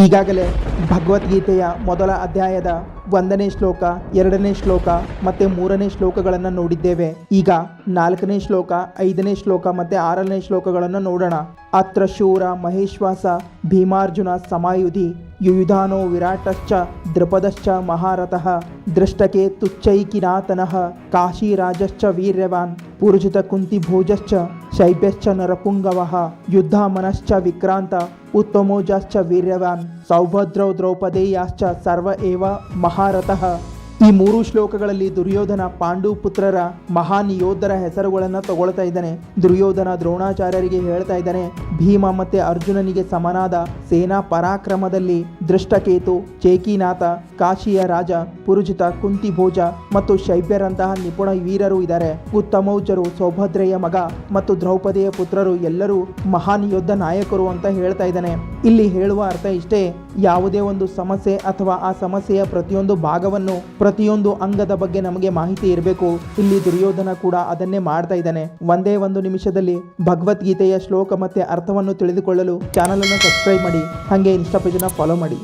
ಈಗಾಗಲೇ ಭಗವದ್ಗೀತೆಯ ಮೊದಲ ಅಧ್ಯಾಯದ 1ನೇ ಶ್ಲೋಕ 2ನೇ ಶ್ಲೋಕ ಮತ್ತು 3ನೇ ಶ್ಲೋಕಗಳನ್ನು ನೋಡಿದ್ದೇವೆ. ಈಗ 4ನೇ ಶ್ಲೋಕ 5ನೇ ಶ್ಲೋಕ ಮತ್ತು 6ನೇ ಶ್ಲೋಕಗಳನ್ನು ನೋಡೋಣ. ಅತ್ರ ಶೂರ ಮಹೇಶ್ವಾಸ ಭೀಮಾರ್ಜುನ ಸಮಾಯುಧಿ ಯುಯುಧಾನೋ ವಿರಾಟಶ್ಚ ದ್ರುಪದಶ್ಚ ಮಹಾರಥಃ ದೃಷ್ಟಕೆ ತುಚ್ಚೈಕಿನಾತನಃ ಕಾಶೀರಾಜಶ್ಚ ವೀರ್ಯವಾನ್ ಪುರುಜಿತ ಕುಂತಿಭೋಜಶ್ಚ ಶೈಬ್ಯಶ್ಚ ನರಪುಂಗವಃ ಯುದ್ಧಮನಶ್ಚ ವಿಕ್ರಾಂತ ಉತ್ತಮೋಜಶ್ಚ ವೀರ್ಯವಾನ್ ಸೌಭದ್ರೌ ದ್ರೌಪದೇಯಾಶ್ಚ ಸರ್ವ ಏವ ಮಹಾರಥಃ. ಈ 3 ಶ್ಲೋಕಗಳಲ್ಲಿ ದುರ್ಯೋಧನ ಪಾಂಡು ಪುತ್ರರ ಮಹಾನ್ ಯೋಧರ ಹೆಸರುಗಳನ್ನು ತಗೊಳ್ತಾ ಇದ್ದಾನೆ. ದುರ್ಯೋಧನ ದ್ರೋಣಾಚಾರ್ಯರಿಗೆ ಹೇಳ್ತಾ ಇದ್ದಾನೆ, ಭೀಮ ಮತ್ತೆ ಅರ್ಜುನನಿಗೆ ಸಮನಾದ ಸೇನಾ ಪರಾಕ್ರಮದಲ್ಲಿ ದೃಷ್ಟಕೇತು, ಚೇಕಿನಾಥ, ಕಾಶಿಯ ರಾಜ, ಪುರುಜಿತ, ಕುಂತಿಭೋಜ ಮತ್ತು ಶೈಬ್ಯರಂತಹ ನಿಪುಣ ವೀರರು ಇದ್ದಾರೆ. ಉತ್ತಮೌಜರು, ಸೌಭದ್ರೆಯ ಮಗ ಮತ್ತು ದ್ರೌಪದಿಯ ಪುತ್ರರು ಎಲ್ಲರೂ ಮಹಾನ್ ಯೋಧ ನಾಯಕರು ಅಂತ ಹೇಳ್ತಾ ಇದ್ದಾನೆ. ಇಲ್ಲಿ ಹೇಳುವ ಅರ್ಥ ಇಷ್ಟೇ, ಯಾವುದೇ ಒಂದು ಸಮಸ್ಯೆ ಅಥವಾ ಆ ಸಮಸ್ಯೆಯ ಪ್ರತಿಯೊಂದು ಭಾಗವನ್ನು ಪ್ರತಿಯೊಂದು ಅಂಗದ ಬಗ್ಗೆ ನಮಗೆ ಮಾಹಿತಿ ಇರಬೇಕು. ಇಲ್ಲಿ ದುರ್ಯೋಧನ ಕೂಡ ಅದನ್ನೇ ಮಾಡ್ತಾ ಇದ್ದಾನೆ. ಒಂದೇ ಒಂದು ನಿಮಿಷದಲ್ಲಿ ಭಗವದ್ಗೀತೆಯ ಶ್ಲೋಕ ಮತ್ತೆ ಅರ್ಥವನ್ನು ತಿಳಿದುಕೊಳ್ಳಲು ಚಾನಲ್ ಅನ್ನು ಸಬ್ಸ್ಕ್ರೈಬ್ ಮಾಡಿ, ಹಾಗೆ ಇನ್ಸ್ಟಾ ಪೇಜನ್ನು ಫಾಲೋ ಮಾಡಿ.